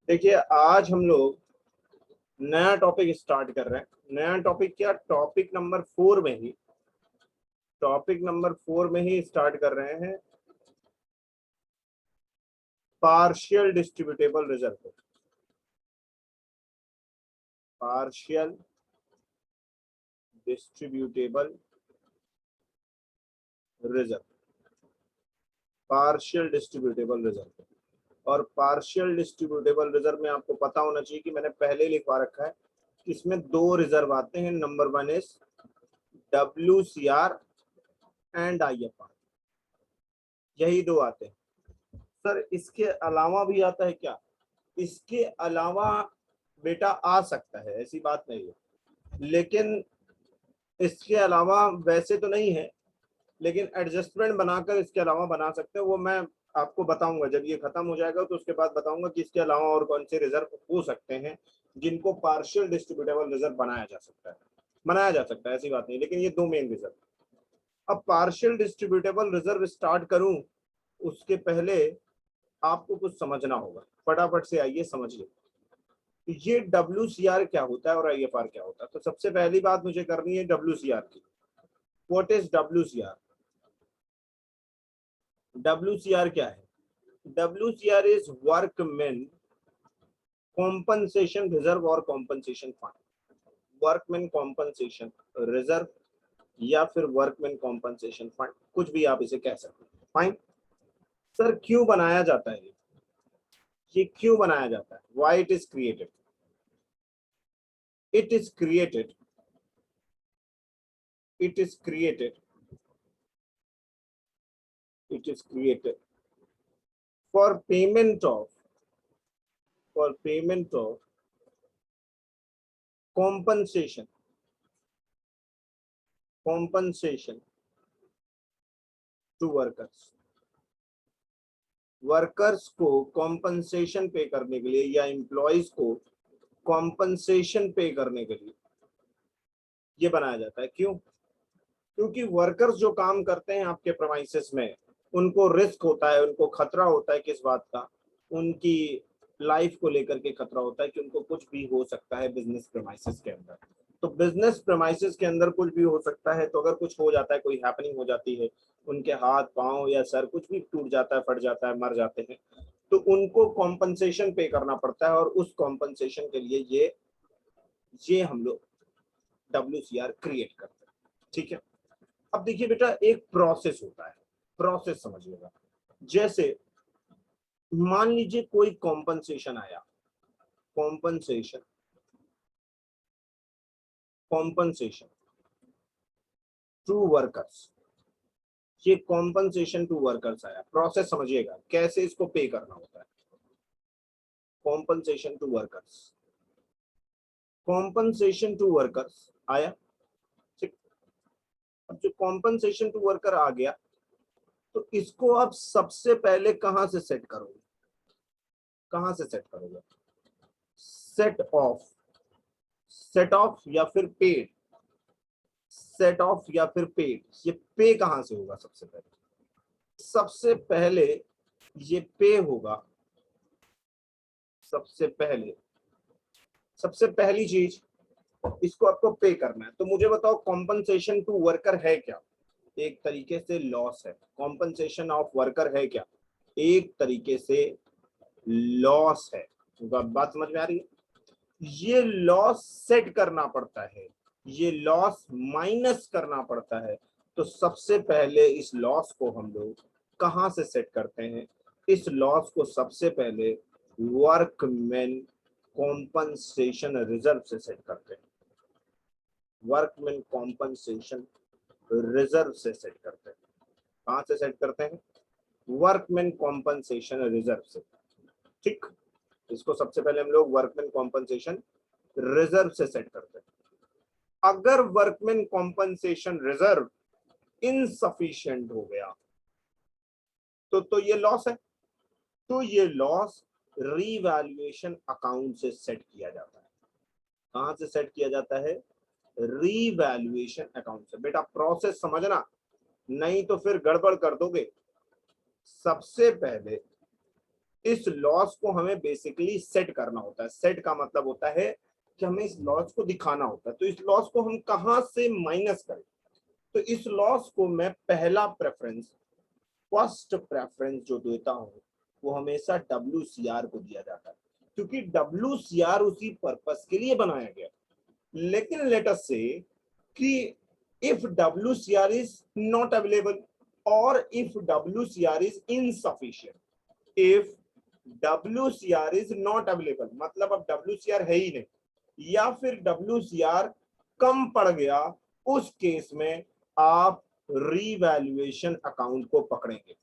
देखिए आज हम लोग नया टॉपिक स्टार्ट कर रहे हैं। नया टॉपिक क्या, टॉपिक नंबर 4 में ही स्टार्ट कर रहे हैं। Partial distributable reserve, partial distributable reserve, partial distributable reserve. और पार्शियल डिस्ट्रीब्यूटेबल रिजर्व में आपको पता होना चाहिए कि मैंने पहले लिखवा रखा है कि इसमें दो रिजर्व आते हैं। Number 1 is WCR and IFR, यही दो आते हैं। सर इसके अलावा भी आता है क्या? इसके अलावा बेटा आ सकता है, ऐसी बात नहीं है, लेकिन इसके अलावा वैसे तो नहीं है, लेकिन एडजस्टमेंट बनाकर इसके अलावा बना सकते हैं। वो मैं आपको बताऊंगा जब ये खत्म हो जाएगा, तो उसके बाद बताऊंगा कि इसके अलावा और कौन से रिजर्व हो सकते हैं जिनको पार्शियल डिस्ट्रीब्यूटेबल रिजर्व बनाया जा सकता है, ऐसी बात नहीं, लेकिन ये दो मेन रिजर्व। अब पार्शियल डिस्ट्रीब्यूटेबल रिजर्व स्टार्ट करूं उसके पहले आपको कुछ समझना होगा। फटाफट से आइए समझिए ये WCR क्या होता है और IFR क्या होता है। तो सबसे पहली बात मुझे करनी है WCR की। What is WCR? WCR क्या है? WCR is workman compensation reserve और compensation fund. Workman compensation reserve या फिर वर्कमैन कॉम्पनसेशन फंड, कुछ भी आप इसे कह सकते हैं। फाइन। सर क्यों बनाया जाता है ये क्यों बनाया जाता है? Why it is created? it is created it is created it is created for payment of compensation to workers को कॉम्पनसेशन पे करने के लिए या एम्प्लॉयज को कॉम्पनसेशन पे करने के लिए ये बनाया जाता है। क्यों? क्योंकि वर्कर्स जो काम करते हैं आपके प्रेमाइसेस में, उनको रिस्क होता है, उनको खतरा होता है। किस बात का? उनकी लाइफ को लेकर के खतरा होता है कि उनको कुछ भी हो सकता है बिजनेस प्रेमाइसेस के अंदर। तो बिजनेस प्रेमाइसेस के अंदर कुछ भी हो सकता है, तो अगर कुछ हो जाता है, कोई हैपनिंग हो जाती है, उनके हाथ पांव या सर कुछ भी टूट जाता है, फट जाता है, मर जाते हैं, तो उनको कॉम्पनसेशन पे करना पड़ता है। और उस कॉम्पनसेशन के लिए ये हम लोग WCR क्रिएट करते हैं। ठीक है। अब देखिए बेटा, एक प्रोसेस होता है, प्रोसेस समझिएगा। जैसे मान लीजिए कोई कॉम्पनसेशन आया, कॉम्पनसेशन टू वर्कर्स, ये कॉम्पनसेशन टू वर्कर्स आया। प्रोसेस समझिएगा कैसे इसको पे करना होता है। कॉम्पनसेशन टू वर्कर्स आया। ठीक। अब जो कॉम्पनसेशन टू वर्कर आ गया, तो इसको आप सबसे पहले कहां से सेट करोगे? सेट ऑफ या फिर पेड, ये पे कहां से होगा? सबसे पहले ये पे होगा। सबसे पहली चीज, इसको आपको पे करना है। तो मुझे बताओ कॉम्पनसेशन टू वर्कर है क्या? एक तरीके से लॉस है। कॉम्पनसेशन ऑफ वर्कर है क्या? एक तरीके से लॉस है। बात समझ में आ रही है? ये लॉस सेट करना पड़ता है, ये लॉस माइनस करना पड़ता है। तो सबसे पहले इस लॉस को हम लोग कहां से सेट करते हैं? इस लॉस को सबसे पहले वर्कमैन कॉम्पनसेशन रिजर्व से सेट करते हैं। वर्कमैन कॉम्पनसेशन रिजर्व से सेट करते हैं। कहां से सेट करते हैं? वर्कमैन कॉम्पनसेशन रिजर्व से। ठीक। इसको सबसे पहले हम लोग वर्कमैन कॉम्पनसेशन रिजर्व से सेट करते हैं। अगर वर्कमैन कॉम्पनसेशन रिजर्व इनसफिशिएंट हो गया तो ये लॉस है। तो ये लॉस रीवैल्यूएशन अकाउंट से सेट किया जाता है। कहां से सेट किया जाता है? रीवैल्यूएशन अकाउंट से। बेटा प्रोसेस समझना, नहीं तो फिर गड़बड़ कर दोगे। सबसे पहले इस लॉस को हमें बेसिकली सेट करना होता है। सेट का मतलब होता है कि हमें इस लॉस को दिखाना होता है। तो इस लॉस को हम कहां से माइनस करें? तो इस लॉस को मैं पहला प्रेफरेंस, फर्स्ट प्रेफरेंस जो देता हूं वो हमेशा WCR को दिया जाता है, क्योंकि WCR उसी पर्पस के लिए बनाया गया। लेकिन लेट अस से कि if WCR is not available or if WCR is insufficient, if WCR is not available मतलब अब WCR है ही नहीं या फिर WCR कम पड़ गया, उस केस में आप रीवैल्यूएशन अकाउंट को पकड़ेंगे।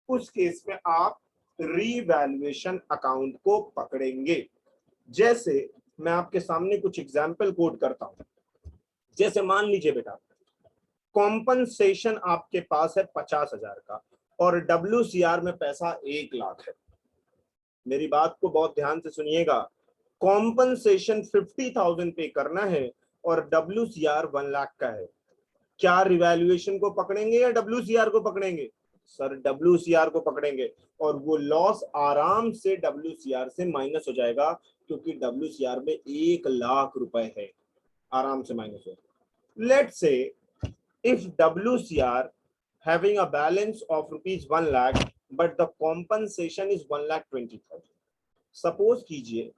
उस केस में आप रीवैल्यूएशन अकाउंट को पकड़ेंगे। जैसे मैं आपके सामने कुछ एग्जाम्पल कोट करता हूं। जैसे मान लीजिए बेटा, कॉम्पनसेशन आपके पास है 50,000 का और WCR में पैसा 1 लाख है। मेरी बात को बहुत ध्यान से सुनिएगा। कॉम्पनसेशन 50,000 पे करना है और WCR 1 लाख का है। क्या रिवैल्यूएशन को पकड़ेंगे या WCR को पकड़ेंगे? सर WCR को पकड़ेंगे, और वो लॉस आराम से WCR से माइनस हो जाएगा, क्योंकि WCR में 1 लाख रुपए है, आराम से माइनस हो। Let's say if WCR having a balance of rupees 1 lakh but the compensation is 1,20,000, suppose कीजिए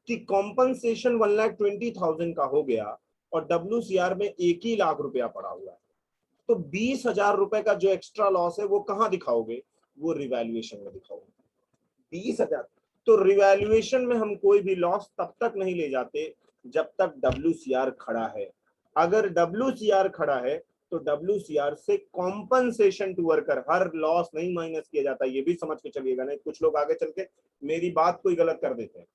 कि कॉम्पनसेशन 1,20,000 का हो गया और WCR में 1 ही लाख रुपया पड़ा हुआ है, तो 20,000 रुपए का जो एक्स्ट्रा लॉस है वो कहां दिखाओगे? वो रिवैल्यूएशन में दिखाओगे। 20,000। तो रिवैल्यूएशन में हम कोई भी लॉस तब तक नहीं ले जाते जब तक WCR खड़ा है। अगर WCR खड़ा है तो WCR से कॉम्पनसेशन टू वर्कर, हर लॉस नहीं माइनस किया जाता, ये भी समझ के चलिएगा, नहीं कुछ लोग आगे चल के मेरी बात को ही गलत कर देते हैं।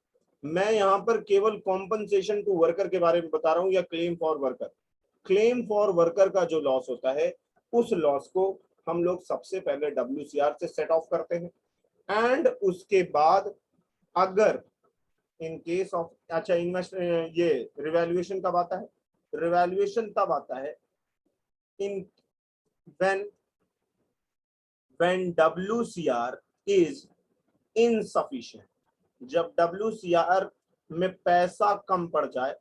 मैं यहाँ पर केवल कॉम्पनसेशन टू वर्कर के बारे में बता रहा हूँ या claim for worker. Claim for worker का जो लॉस होता है उस लॉस को हम लोग सबसे पहले WCR से सेट ऑफ करते हैं, एंड उसके बाद अगर इन केस ऑफ, अच्छा इन्वेस्ट, ये रिवैल्यूएशन कब आता है? रिवैल्यूएशन तब आता है इन when WCR is insufficient, जब WCR में पैसा कम पड़ जाए,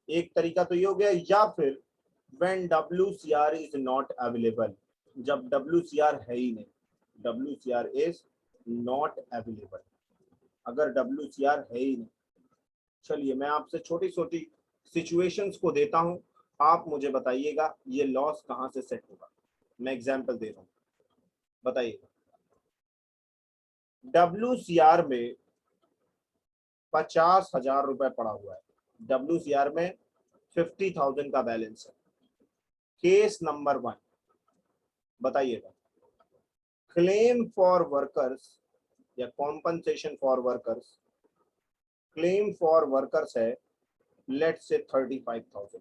एक तरीका तो ये हो गया, या फिर when WCR is not available, जब WCR है ही नहीं, WCR is not available, अगर WCR है ही नहीं। चलिए मैं आपसे छोटी छोटी सिचुएशंस को देता हूं, आप मुझे बताइएगा ये लॉस कहां से सेट होगा। मैं एग्जांपल दे रहा हूं, बताइएगा। WCR में 50,000 रुपए पड़ा हुआ है, WCR में 50,000 का बैलेंस है। केस नंबर 1, बताइएगा, क्लेम फॉर वर्कर्स या compensation for workers, claim for workers है लेट्स से 35,000।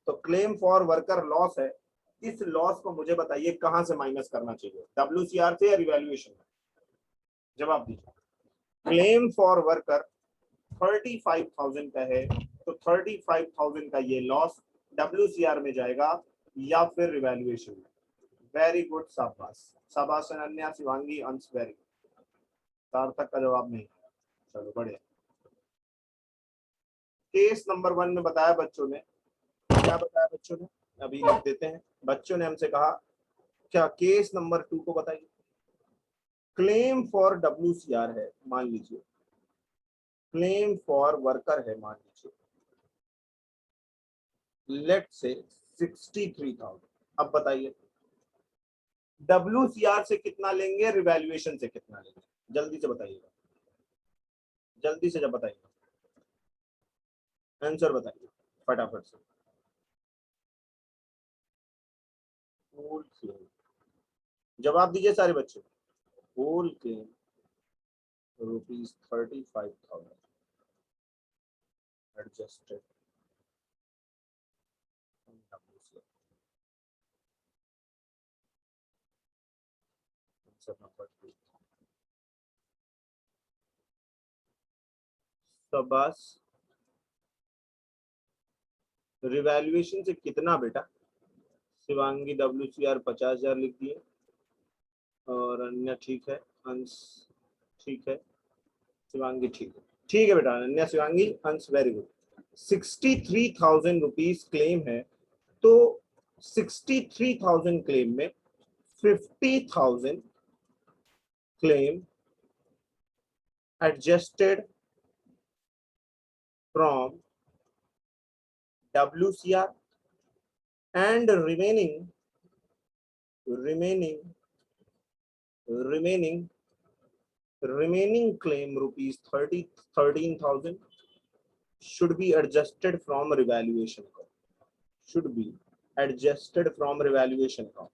तो क्लेम फॉर वर्कर लॉस है, इस लॉस को मुझे बताइए कहां से माइनस करना चाहिए, WCR से या रिवैल्यूएशन में? जवाब दीजिए। क्लेम फॉर वर्कर 35,000 का है, तो 35,000 का ये लॉस WCR में जाएगा या फिर रिवैल्यूएशन में? वेरी गुड, शाबाश शाबाश अनन्या, शिवांगी, अंश, वेरी गुड। सार्थक का जवाब नहीं, चलो बढ़िया। केस नंबर 1 में बताया बच्चों ने, क्या बताया बच्चों ने, अभी लिख देते हैं। बच्चों ने हमसे कहा क्या, केस नंबर 2 को बताइए। क्लेम फॉर WCR है, मान लीजिए, क्लेम फॉर वर्कर है, मान लीजिए लेट्स से 63,000। अब बताइए WCR से कितना लेंगे, रिवैल्यूएशन से कितना लेंगे? जल्दी से बताइएगा, जल्दी से जब बताइएगा, आंसर बताइए फटाफट से। जवाब दीजिए सारे बच्चे। Whole claim ₹35,000 adjusted number 2। शाबाश। रिवैल्यूएशन से कितना बेटा? शिवांगी WCR 50,000 लिख दिए और अन्य ठीक है। अंश ठीक है, शिवांगी ठीक है बेटा, अनन्या शिवांगी अंश वेरी गुड। 63,000 रुपीज क्लेम है, तो 63,000 क्लेम में 50,000 claim adjusted from WCR and remaining claim rupees 13,000 should be adjusted from revaluation account. Should be adjusted from revaluation account.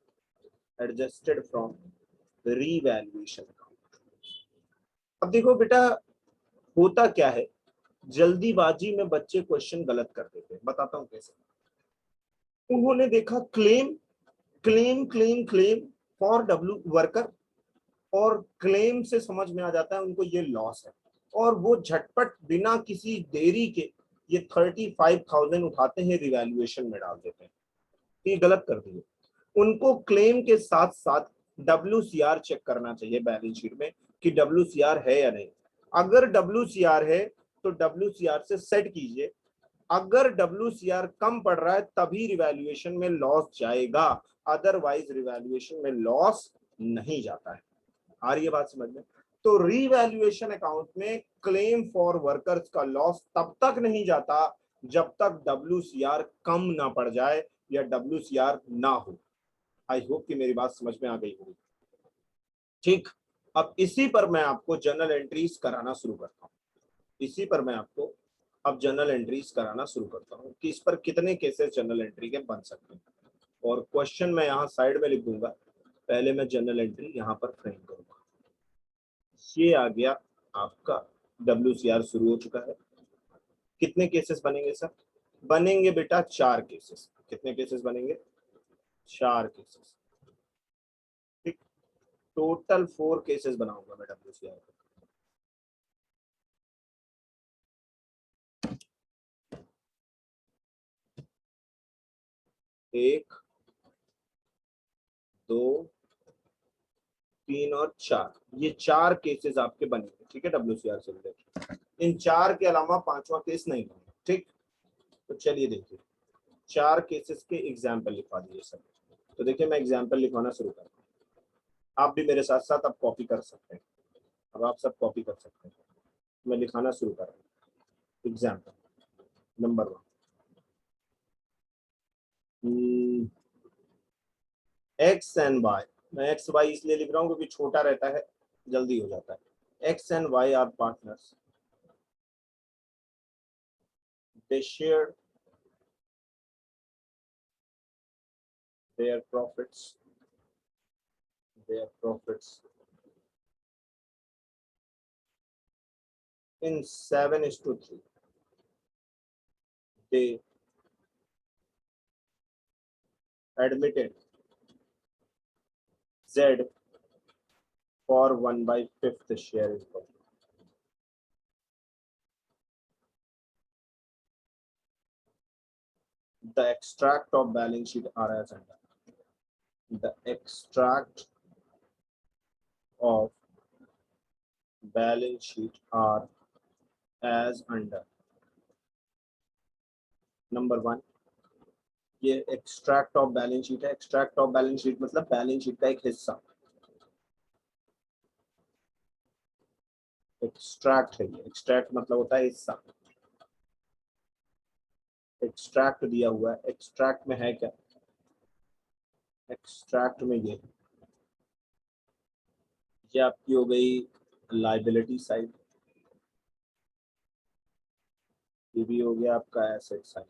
Adjusted from revaluation account. अब देखो बेटा, होता क्या है, जल्दीबाजी में बच्चे क्वेश्चन गलत कर देते हैं। बताता हूं कैसे। उन्होंने देखा claim claim claim claim for W worker, और क्लेम से समझ में आ जाता है उनको ये लॉस है, और वो झटपट बिना किसी देरी के ये 35,000 उठाते हैं, रिवैल्यूएशन में डाल देते हैं। ये गलत कर दिए। उनको क्लेम के साथ साथ WCR चेक करना चाहिए बैलेंस शीट में कि WCR है या नहीं। अगर WCR है तो WCR से सेट कीजिए, अगर WCR कम पड़ रहा है तभी रिवैल्यूएशन में लॉस जाएगा, अदरवाइज रिवैल्यूएशन में लॉस नहीं जाता है। आ रही है बात समझ में? तो रिवैल्यूएशन अकाउंट में क्लेम फॉर वर्कर्स का लॉस तब तक नहीं जाता जब तक WCR कम ना पड़ जाए या WCR ना हो। आई होप कि मेरी बात समझ में आ गई होगी। ठीक, अब इसी पर मैं आपको जर्नल एंट्रीज कराना शुरू करता हूँ। इसी पर मैं आपको अब जर्नल एंट्रीज कराना शुरू करता हूँ कि इस पर कितने केसेस जर्नल एंट्री के बन सकते हैं, और क्वेश्चन मैं यहाँ साइड में लिख दूंगा। पहले मैं जर्नल एंट्री यहाँ पर फ्रेम करूंगा। ये आ गया आपका WCR शुरू हो चुका है। कितने केसेस बनेंगे सर? बनेंगे बेटा 4 केसेस। कितने केसेस बनेंगे? 4 केसेस। ठीक, टोटल 4 केसेस बनाऊंगा मैं WCR का। एक, 2, 3 और 4, ये 4 केसेस आपके बनेंगे। ठीक है, WCR से रिलेटेड। इन 4 के अलावा 5वां केस नहीं बनेगा। ठीक, तो चलिए देखिए, 4 केसेस के एग्जाम्पल लिखवा दीजिए सर। तो देखिए मैं एग्जाम्पल लिखवाना शुरू करता हूँ, आप भी मेरे साथ साथ अब कॉपी कर सकते हैं। अब आप सब कॉपी कर सकते हैं। मैं लिखाना शुरू कर रहा हूँ। Example number 1, x and y. मैं एक्स वाई इसलिए लिख रहा हूँ क्योंकि छोटा रहता है, जल्दी हो जाता है। X and y are partners, they shared their profits in 7:3. They admitted Z for 1/5 share in profit. The extract of balance sheet are as under. The extract of balance sheet are as under. Number 1, ये extract of balance sheet है। Extract of balance sheet मतलब balance sheet का एक हिस्सा। Extract है ये, extract मतलब होता है हिस्सा। एक्सट्रैक्ट दिया हुआ है, एक्सट्रैक्ट में है क्या? एक्सट्रैक्ट में ये आपकी हो गई लाइबिलिटी साइड, ये भी हो गया आपका एसेट साइड,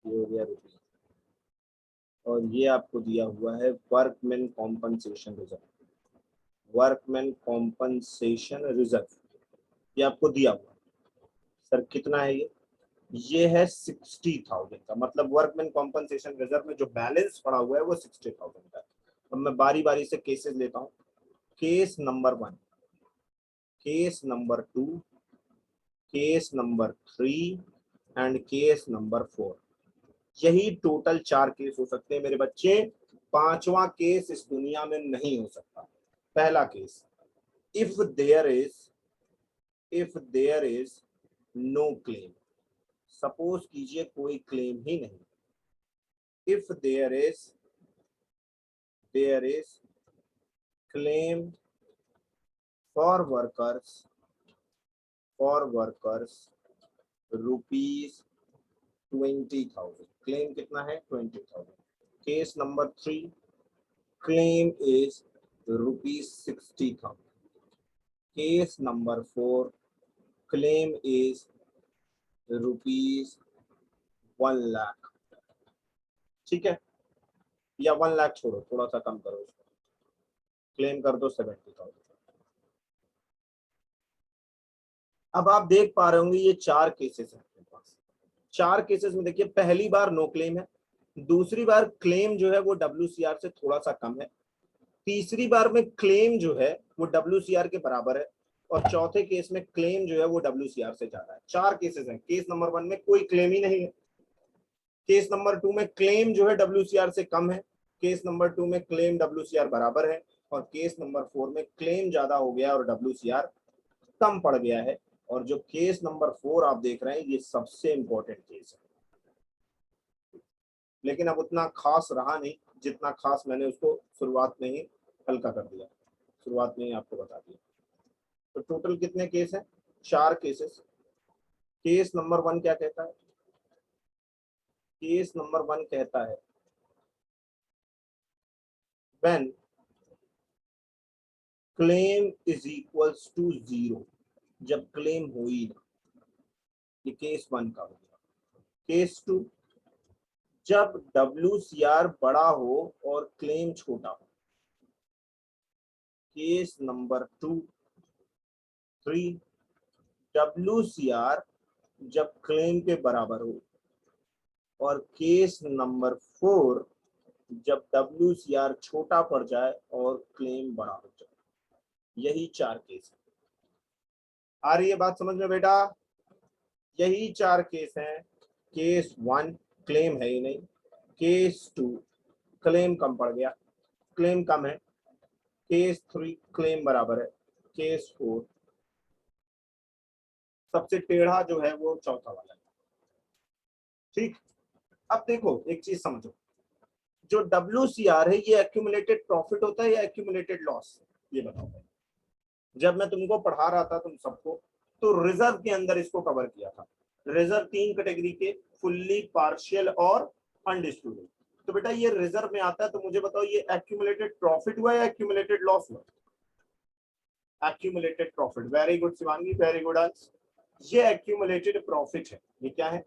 ये हो गया रुपये, और ये आपको दिया हुआ है workman compensation reserve. Workman compensation reserve ये आपको दिया हुआ है। सर कितना है ये है 60,000 का, मतलब वर्कमैन कॉम्पनसेशन रिजर्व में जो बैलेंस पड़ा हुआ है वो 60,000 का है। अब मैं बारी बारी से केसेस लेता हूँ। Case number 1, case number 2, case number 3 and case number 4। यही टोटल 4 केस हो सकते हैं मेरे बच्चे। 5वां केस इस दुनिया में नहीं हो सकता। पहला case, if there is no claim, suppose कीजिए कोई क्लेम ही नहीं, if there is claim for workers rupees 20,000, claim कितना है 20,000। Case number 3, claim is rupees 60,000। Case number 4, claim is rupees 1,00,000। ठीक है, या 1,00,000 छोड़ो, थोड़ा सा कम करो उसको, क्लेम कर दो 70,000। अब आप देख पा रहे होंगे ये 4 केसेस हैं अपने पास। 4 केसेस में देखिए, पहली बार नो क्लेम है, दूसरी बार क्लेम जो है वो WCR से थोड़ा सा कम है, तीसरी बार में क्लेम जो है वो WCR के बराबर है, और चौथे केस में क्लेम जो है वो WCR से ज्यादा है। 4 केसेस हैं। केस नंबर 1 में कोई क्लेम ही नहीं है, केस नंबर 2 में क्लेम जो है WCR से कम है, केस नंबर 2 में क्लेम WCR बराबर है, और केस नंबर 4 में क्लेम ज्यादा हो गया और WCR कम पड़ गया है। और जो केस नंबर 4 आप देख रहे हैं ये सबसे इंपॉर्टेंट केस है, लेकिन अब उतना खास रहा नहीं जितना खास मैंने उसको शुरुआत में ही हल्का कर दिया, शुरुआत में ही आपको बता दिया। तो टोटल कितने केस हैं? 4 केसेस। केस नंबर 1 क्या कहता है? केस नंबर 1 कहता है when claim is equals to 0, जब क्लेम हो ही ना, ये केस 1 का हो गया। केस 2, जब WCR बड़ा हो और क्लेम छोटा हो। केस नंबर 2, 3, WCR जब क्लेम के बराबर हो, और केस नंबर 4, जब WCR छोटा पड़ जाए और क्लेम बड़ा हो जाए। यही 4 केस है। आ रही है बात समझ में बेटा? यही 4 केस हैं। केस 1 क्लेम है ही नहीं, केस 2 क्लेम कम पड़ गया, क्लेम कम है, केस 3 क्लेम बराबर है, केस 4 सबसे टेढ़ा जो है वो चौथा वाला है। ठीक, अब देखो एक चीज समझो, जो WCR है ये एक्यूमुलेटेड प्रॉफिट होता है या एक्यूमुलेटेड लॉस? ये बताओ। जब मैं तुमको पढ़ा रहा था तुम सबको, तो रिजर्व के अंदर इसको कवर किया था। रिजर्व 3 कैटेगरी के, फुल्ली, पार्शियल और अनडिस्ट्रीब्यूटेड। तो बेटा ये रिजर्व में आता है, तो मुझे बताओ ये एक्यूमुलेटेड प्रॉफिट हुआ या एक्यूमुलेटेड लॉस हुआ? Accumulated profit. Very good Shivangi, very good answer. ये एक्यूमुलेटेड प्रॉफिट है। ये क्या है?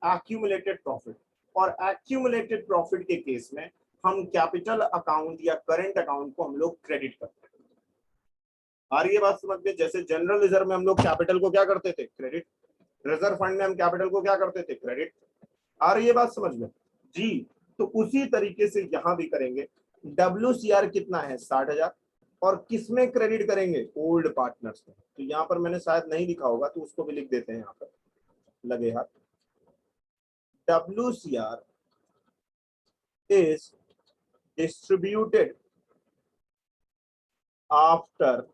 Accumulated profit. और एक्यूमुलेटेड प्रॉफिट के केस में हम कैपिटल अकाउंट या करंट अकाउंट को हम लोग क्रेडिट करते हैं। आ रही है बात समझ में? जैसे जनरल रिजर्व में हम लोग कैपिटल को क्या करते थे? क्रेडिट। रिजर्व फंड में हम कैपिटल को क्या करते थे? क्रेडिट। आ रही है बात समझ में? जी। तो उसी तरीके से यहां भी करेंगे। WCR कितना है? 60,000। और किसमें क्रेडिट करेंगे? ओल्ड पार्टनर्स में। तो यहाँ पर मैंने शायद नहीं लिखा होगा, तो उसको भी लिख देते हैं यहाँ पर लगे हाथ। WCR is distributed after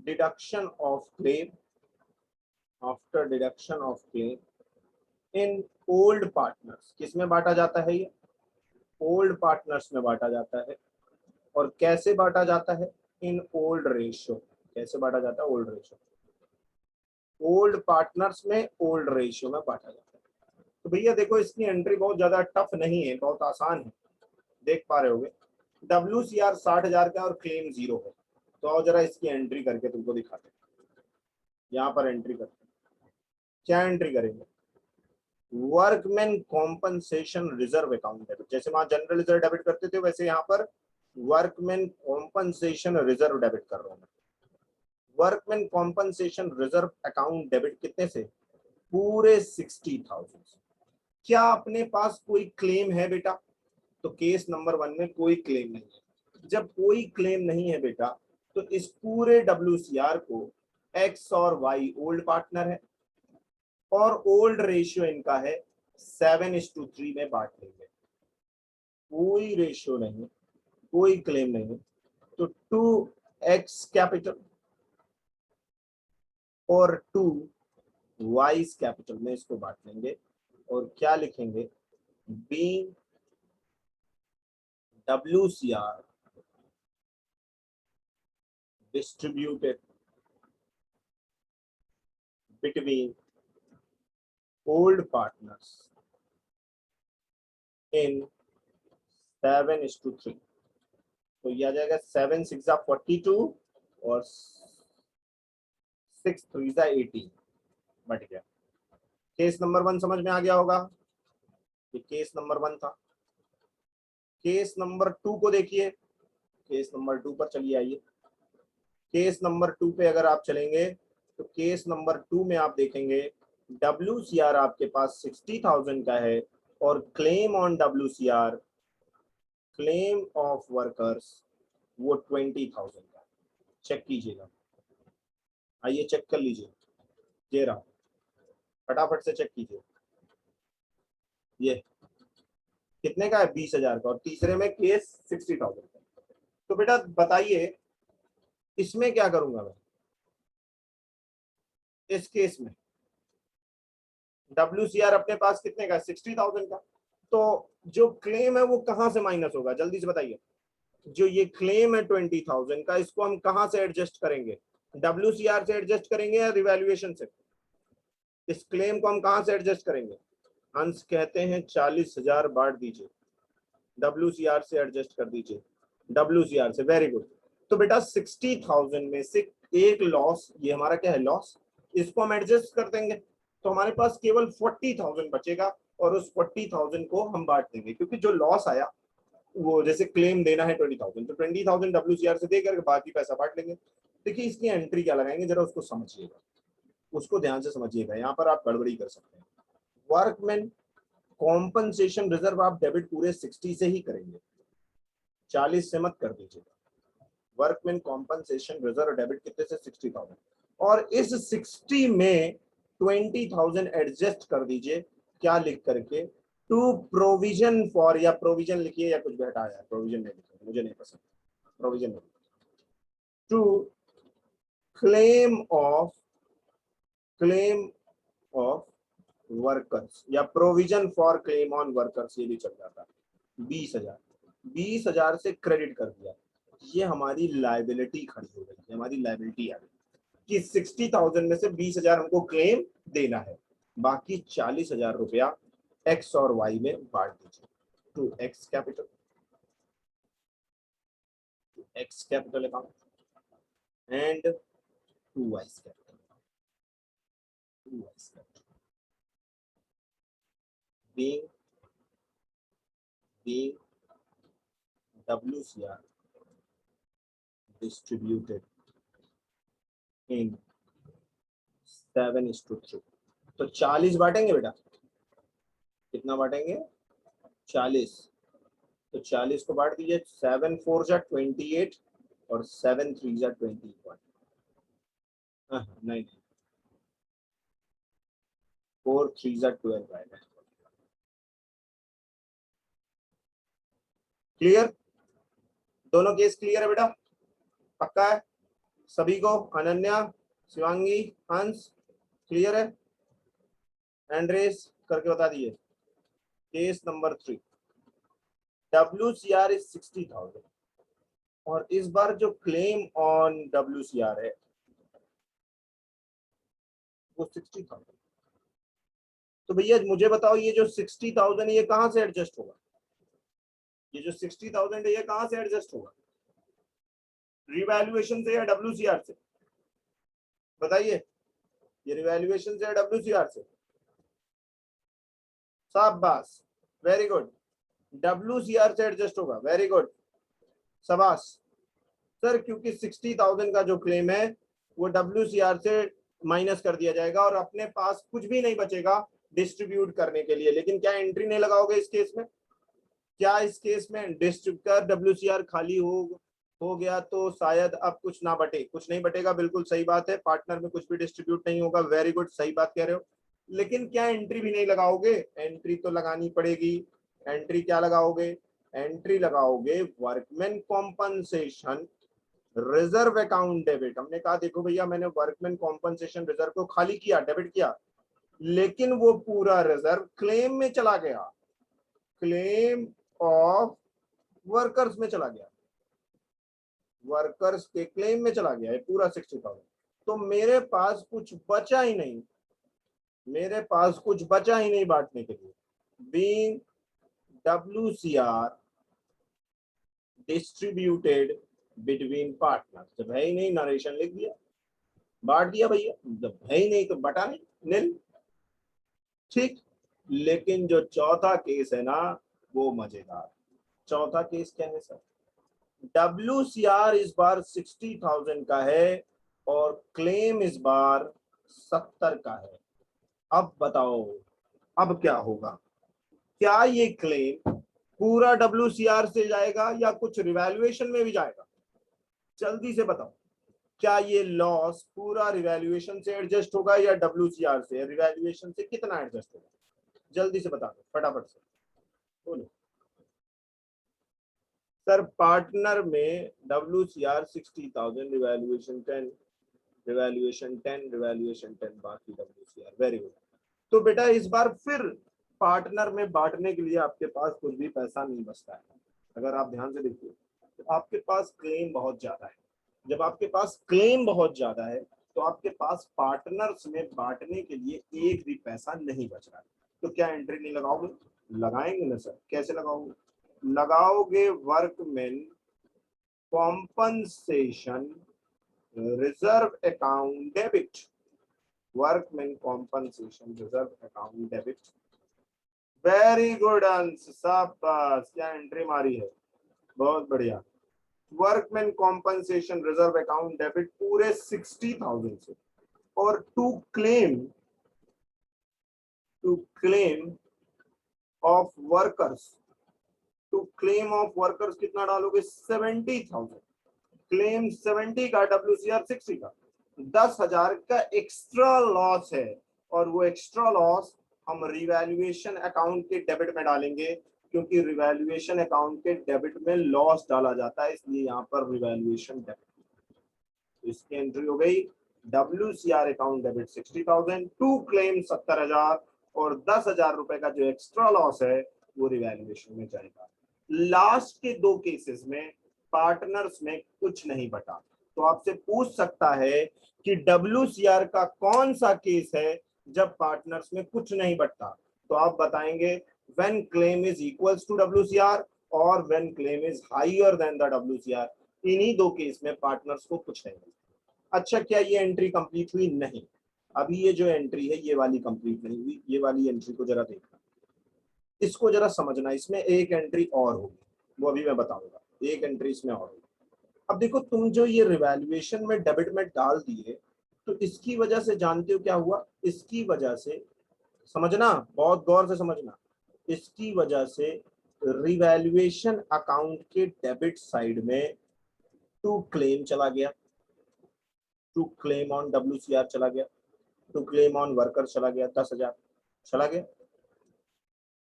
deduction of claim in old partners। किसमें बांटा जाता है? ये ओल्ड पार्टनर्स में बांटा जाता है। और कैसे बांटा जाता है? In old ratio. कैसे बांटा जाता है? Old ratio. ओल्ड पार्टनर्स में ओल्ड रेशियो में बांटा जाता है। तो भैया देखो इसकी एंट्री बहुत ज्यादा टफ नहीं है, बहुत आसान है। देख पा रहे होगे WCR 60,000 का और क्लेम 0 है। तो आओ जरा इसकी एंट्री करके तुमको दिखाते हैं। यहाँ पर एंट्री करते हैं। क्या एंट्री करेंगे? Workman compensation reserve account debit. जैसे वहां जनरल रिजर्व डेबिट करते थे, वैसे यहाँ पर वर्कमैन कॉम्पनसेशन रिजर्व डेबिट कर रहा हूँ। Workman compensation reserve account debit कितने से? पूरे 60,000। क्या अपने पास कोई क्लेम है बेटा? तो केस नंबर 1 में कोई क्लेम नहीं है। जब कोई क्लेम नहीं है बेटा, तो इस पूरे WCR को X और Y ओल्ड पार्टनर है, और ओल्ड रेशियो इनका है 7:3 में बांट लेंगे। कोई रेशियो नहीं, कोई क्लेम नहीं है, तो 2x कैपिटल और 2y कैपिटल में इसको बांट लेंगे और क्या लिखेंगे, being WCR distributed between old partners in 7:3। तो ये आ जाएगा 7 6 42 और 6 3 18, बट गया। केस नंबर 1 समझ में आ गया होगा, ये केस नंबर 1 था। केस नंबर 2 को देखिए, केस नंबर 2 पर चलिए आइए। केस नंबर 2 पे अगर आप चलेंगे तो केस नंबर 2 में आप देखेंगे WCR आपके पास 60,000 का है और claim on WCR, claim of workers, वो 20,000 का। चेक कीजिएगा, आइए चेक कर लीजिए, ये रहा, फटाफट से चेक कीजिए। ये कितने का है, 20,000 का, और तीसरे में केस 60,000 का। तो बेटा बताइए इसमें क्या करूंगा मैं, इस केस में WCR अपने पास कितने का, 60,000 का। तो जो क्लेम है वो कहां से माइनस होगा, जल्दी से बताइए। जो ये क्लेम है 20,000 का, इसको हम कहां से एडजस्ट करेंगे, WCR से एडजस्ट करेंगे या रिवैल्यूएशन से। इस क्लेम को हम कहां से एडजस्ट करेंगे, अंश कहते हैं 40,000 बांट दीजिए, WCR से एडजस्ट कर दीजिए, WCR से, वेरी गुड। तो बेटा 60,000 में से एक लॉस, ये हमारा क्या है, लॉस, इसको हम एडजस्ट कर देंगे तो हमारे पास केवल 40,000 बचेगा और उस 40,000 को हम बांट देंगे, क्योंकि जो लॉस आया वो जैसे क्लेम देना है 20,000, तो 20,000 WCR से देकर बाकी पैसा बांट लेंगे। देखिए इसकी एंट्री क्या लगाएंगे, जरा उसको समझिएगा, उसको ध्यान से समझिएगा, यहाँ पर आप गड़बड़ी कर सकते हैं। वर्कमैन कॉम्पनसेशन रिजर्व आप डेबिट पूरे 60 से ही करेंगे, 40 से मत कर दीजिएगा। वर्कमैन कॉम्पनसेशन रिजर्व डेबिट कितने से, 60,000, और इस 60 में 20,000 एडजस्ट कर दीजिए, क्या लिख करके, टू प्रोविजन फॉर, या प्रोविजन लिखिए या कुछ भी हटाया, प्रोविजन नहीं लिखिए, मुझे नहीं पसंद प्रोविजन नहीं, टू क्लेम ऑफ वर्कर्स या provision for claim on workers, ये भी चल जाता है। 20,000 से क्रेडिट कर दिया, ये हमारी लायबिलिटी खड़ी हो गई, हमारी लायबिलिटी आ गई कि 60,000 में से 20,000 हमको क्लेम देना है, बाकी 40,000 रुपया एक्स और वाई में बांट दीजिए। To x capital account and to y capital, being WCR distributed in 7:3। तो 40 बांटेंगे बेटा, कितना बांटेंगे, 40, तो 40 को बांट दीजिए, 7 4 जा 28 और 7 3 जा 21, नहीं 4 3 जा 12 आएगा। क्लियर, दोनों केस क्लियर है बेटा, पक्का है सभी को, अनन्या, शिवांगी, हंस, क्लियर है, एंड्रेस करके बता दिए। केस नंबर 3, WCR इज 60,000 और इस बार जो क्लेम ऑन WCR है वो 60,000। तो भैया मुझे बताओ ये जो 60,000 ये कहां से एडजस्ट होगा, ये जो 60,000 है ये कहां से एडजस्ट होगा, रिवैल्यूएशन से या WCR से, बताइए, ये रिवैल्यूएशन से या WCR से, शाबाश, वेरी गुड, WCR से एडजस्ट होगा, वेरी गुड, शाबाश सर, क्योंकि 60,000 का जो क्लेम है वो WCR से माइनस कर दिया जाएगा और अपने पास कुछ भी नहीं बचेगा डिस्ट्रीब्यूट करने के लिए। लेकिन क्या एंट्री नहीं लगाओगे इस केस में, क्या इस केस में डिस्ट्रीब्यूटर WCR खाली हो गया तो शायद अब कुछ ना बटे, कुछ नहीं बटेगा, बिल्कुल सही बात है, पार्टनर में कुछ भी डिस्ट्रीब्यूट नहीं होगा, वेरी गुड, सही बात कह रहे हो। लेकिन क्या एंट्री भी नहीं लगाओगे, एंट्री तो लगानी पड़ेगी। एंट्री क्या लगाओगे, एंट्री लगाओगे workman compensation reserve account debit. हमने कहा देखो भैया मैंने वर्कमैन कॉम्पनसेशन रिजर्व को खाली किया, डेबिट किया, लेकिन वो पूरा रिजर्व क्लेम में चला गया, क्लेम ऑफ वर्कर्स में चला गया, वर्कर्स के क्लेम में चला गया है पूरा 60,000। तो मेरे पास कुछ बचा ही नहीं, मेरे पास कुछ बचा ही नहीं बांटने के लिए। Being WCR distributed between partner, जब है ही नहीं नरेशन लिख दिया, बांट दिया भैया, जब है ही नहीं तो बटा नहीं, नील। ठीक, लेकिन जो चौथा केस है ना वो मजेदार। चौथा केस क्या है सर? WCR इस बार 60,000 का है और क्लेम इस बार 70 का है। अब बताओ अब क्या होगा? क्या ये क्लेम पूरा WCR से जाएगा या कुछ रिवैल्यूएशन में भी जाएगा? जल्दी से बताओ, क्या ये लॉस पूरा रिवैल्यूएशन से एडजस्ट होगा या WCR से? रिवैल्यूएशन से कितना एडजस्ट होगा? जल्दी से बता दो फटाफट से बोलो सर। पार्टनर में WCR 60,000, रिवैल्यूएशन 10, रिवैल्यूएशन 10, रिवैल्यूएशन 10, बाकी WCR। Very good. तो बेटा इस बार फिर पार्टनर में बांटने के लिए आपके पास कुछ भी पैसा नहीं बचता है। अगर आप ध्यान से देखिए तो आपके पास क्लेम बहुत ज्यादा है। जब आपके पास क्लेम बहुत ज्यादा है तो आपके पास पार्टनर्स में बांटने के लिए एक भी पैसा नहीं बच रहा है। तो क्या एंट्री नहीं लगाओगे? लगाएंगे ना सर। कैसे लगाओगे? लगाओगे workman compensation reserve account debit, workman compensation reserve account debit. Very good Ansh, शाबाश, क्या एंट्री मारी है, बहुत बढ़िया। Workman compensation reserve account debit पूरे 60,000 से, और to claim of workers, to claim of workers कितना डालोगे? 70,000। क्लेम 70 का, WCR 60 का, 10,000 का एक्स्ट्रा लॉस है, और वो एक्स्ट्रा लॉस हम रिवैल्यूएशन अकाउंट के डेबिट में डालेंगे, क्योंकि रिवैल्यूएशन अकाउंट के डेबिट में लॉस डाला जाता है, इसलिए यहाँ पर रिवैल्यूएशन डेबिट। इसकी एंट्री हो गई WCR account debit 60,000, to claim 70,000, और 10,000 रुपए का जो एक्स्ट्रा लॉस है वो रिवैल्यूएशन में जाएगा। लास्ट के दो केसेस में पार्टनर्स में कुछ नहीं बटा। तो आपसे पूछ सकता है कि WCR का कौन सा केस है जब पार्टनर्स में कुछ नहीं बटता? तो आप बताएंगे when claim is equals to WCR और when claim is higher than the WCR। इन्हीं दो केस में पार्टनर्स को कुछ नहीं बचता। अच्छा, क्या ये एंट्री कंप्लीट हुई? नहीं, अभी ये जो एंट्री है ये वाली कंप्लीट नहीं हुई। ये वाली एंट्री को जरा देखना, इसको जरा समझना। इसमें एक एंट्री और होगी, वो अभी मैं बताऊंगा। एक एंट्री इसमें और होगी। अब देखो, तुम जो ये रिवैल्यूएशन में डेबिट में डाल दिए, तो इसकी वजह से जानते हो क्या हुआ? इसकी वजह से, समझना, बहुत गौर से समझना, इसकी वजह से रिवैल्यूएशन अकाउंट के डेबिट साइड में टू क्लेम चला गया, टू क्लेम ऑन WCR चला गया, टू क्लेम ऑन वर्कर चला गया, 10,000 चला गया।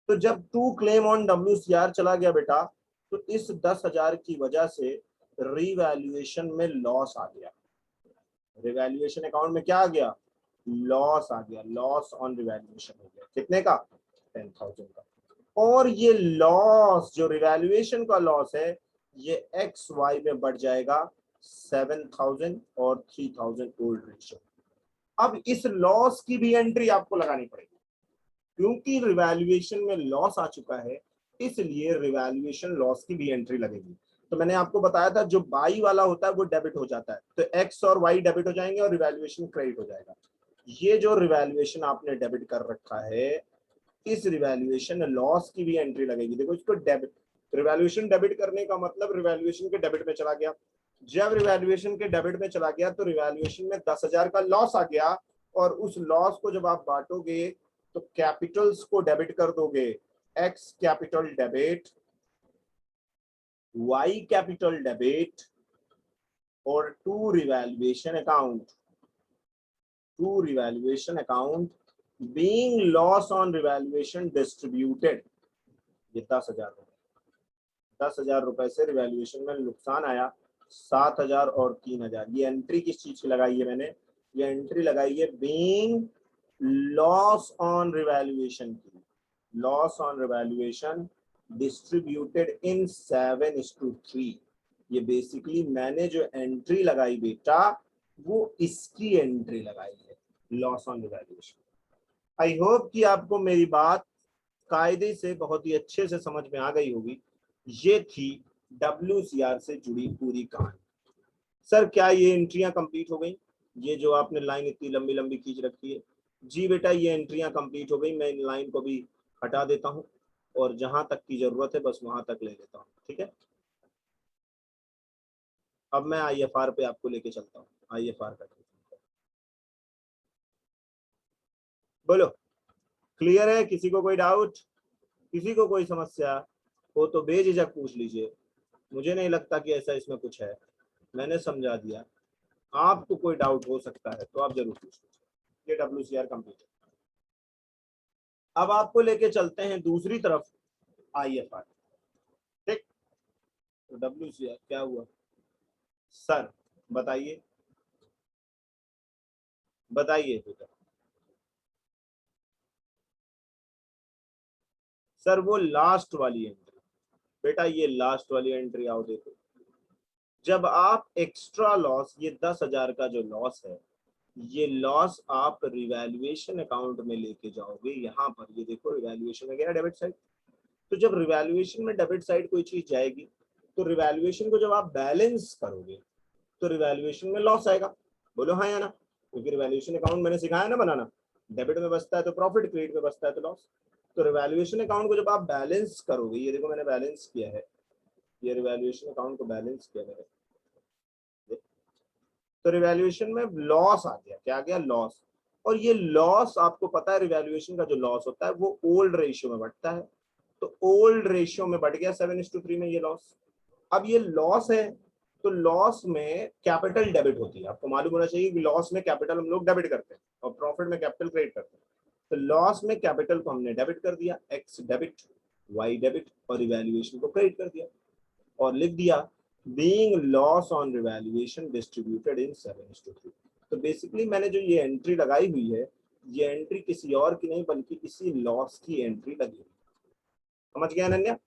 तो जब टू क्लेम ऑन WCR चला गया बेटा, तो इस 10,000 की वजह से रिवैल्यूएशन में लॉस आ गया। रिवैल्यूएशन अकाउंट में क्या आ गया? लॉस आ गया। लॉस ऑन रिवैल्यूएशन हो गया, कितने का? 10,000 का। और ये लॉस, जो रिवैल्यूएशन का लॉस है, ये XY में बढ़ जाएगा 7,000 और 3,000 ओल्ड रेशियो। अब इस लॉस की भी एंट्री आपको लगानी पड़ेगी, क्योंकि रिवैल्यूएशन में लॉस आ चुका है, इसलिए रिवैल्यूएशन लॉस की भी एंट्री लगेगी। तो मैंने आपको बताया था जो बाई वाला होता है वो डेबिट हो जाता है, तो X और Y डेबिट हो जाएंगे और रिवैल्यूएशन क्रेडिट हो जाएगा। ये जो रिवैल्यूएशन आपने डेबिट कर रखा है, इस रिवैल्यूएशन लॉस की भी एंट्री लगेगी। देखो, इसको डेबिट, रिवैल्यूएशन डेबिट करने का मतलब रिवैल्यूएशन के डेबिट में चला गया। जब रिवैल्यूएशन के डेबिट में चला गया तो रिवैल्यूएशन में 10,000 का लॉस आ गया, और उस लॉस को जब आप बांटोगे तो कैपिटल्स को डेबिट कर दोगे। X capital debit, Y capital debit, और to revaluation account being loss on revaluation distributed, ये 10,000 है। 10,000 रुपए से रिवैल्यूएशन में नुकसान आया 7,000 और 3,000। ये एंट्री किस चीज की लगाई है मैंने? ये एंट्री लगाई है बीइंग लॉस ऑन रिवैल्यूएशन की। Loss on revaluation distributed in 7:3। ये बेसिकली मैंने जो एंट्री लगाई बेटा वो इसकी एंट्री लगाई है, loss on revaluation. I hope कि आपको मेरी बात कायदे से बहुत ही अच्छे से समझ में आ गई होगी। ये थी WCR से जुड़ी पूरी कहानी। सर क्या ये एंट्रियां कंप्लीट हो गई? ये जो आपने लाइन इतनी लंबी लंबी खींच रखी है, जी बेटा ये एंट्रियां कंप्लीट हो गई। मैं इन लाइन को भी हटा देता हूं और जहां तक की जरूरत है बस वहां तक ले लेता हूं, ठीक है। अब मैं IFR पे आपको लेके चलता हूँ। IFR का बोलो, क्लियर है? किसी को कोई डाउट, किसी को कोई समस्या हो तो बेझिझक पूछ लीजिए। मुझे नहीं लगता कि ऐसा इसमें कुछ है, मैंने समझा दिया। आपको कोई डाउट हो सकता है तो आप जरूर पूछ लीजिए। ये WCR कंप्लीट है। अब आपको लेके चलते हैं दूसरी तरफ, IFR। ठीक, तो WCR क्या हुआ सर? बताइए बताइए बेटा। सर वो लास्ट वाली एंट्री बेटा, ये लास्ट वाली एंट्री आओ देखो। जब आप एक्स्ट्रा लॉस, ये 10,000 का जो लॉस है, ये लॉस आप रिवैल्यूएशन अकाउंट में लेके जाओगे। यहाँ पर ये देखो रिवैल्यूएशन में गया डेबिट साइड। तो जब रिवैल्यूएशन में डेबिट साइड कोई चीज जाएगी तो रिवैल्यूएशन को जब आप बैलेंस करोगे तो रिवैल्यूएशन में लॉस आएगा। बोलो हाँ या ना? क्योंकि रिवैल्यूएशन अकाउंट मैंने सिखाया ना बनाना, डेबिट में बचता है तो प्रॉफिट, क्रेडिट में बचता है तो लॉस। तो रिवैल्यूएशन अकाउंट को जब आप बैलेंस करोगे, ये देखो मैंने बैलेंस किया है, ये रिवैल्यूएशन अकाउंट को बैलेंस किया मैंने, तो रिवैल्यूएशन में लॉस आ गया। क्या आ गया? लॉस। और ये लॉस आपको पता है रिवैल्यूएशन का जो लॉस होता है वो ओल्ड रेशियो में बढ़ता है। तो ओल्ड रेशियो में बढ़ गया 7:3 में ये लॉस। अब ये लॉस है तो लॉस में कैपिटल डेबिट होती है। आपको मालूम होना चाहिए कि लॉस में कैपिटल हम लोग डेबिट करते हैं और प्रॉफिट में कैपिटल क्रेडिट करते हैं। तो लॉस में कैपिटल को हमने डेबिट कर दिया, X डेबिट, Y डेबिट, और रिवैल्यूएशन को क्रेडिट कर दिया और लिख दिया being loss on revaluation distributed in 7:3। तो बेसिकली मैंने जो ये एंट्री लगाई हुई है, ये एंट्री किसी और की नहीं बल्कि इसी लॉस की एंट्री लगी हुई। समझ गया अनन्या?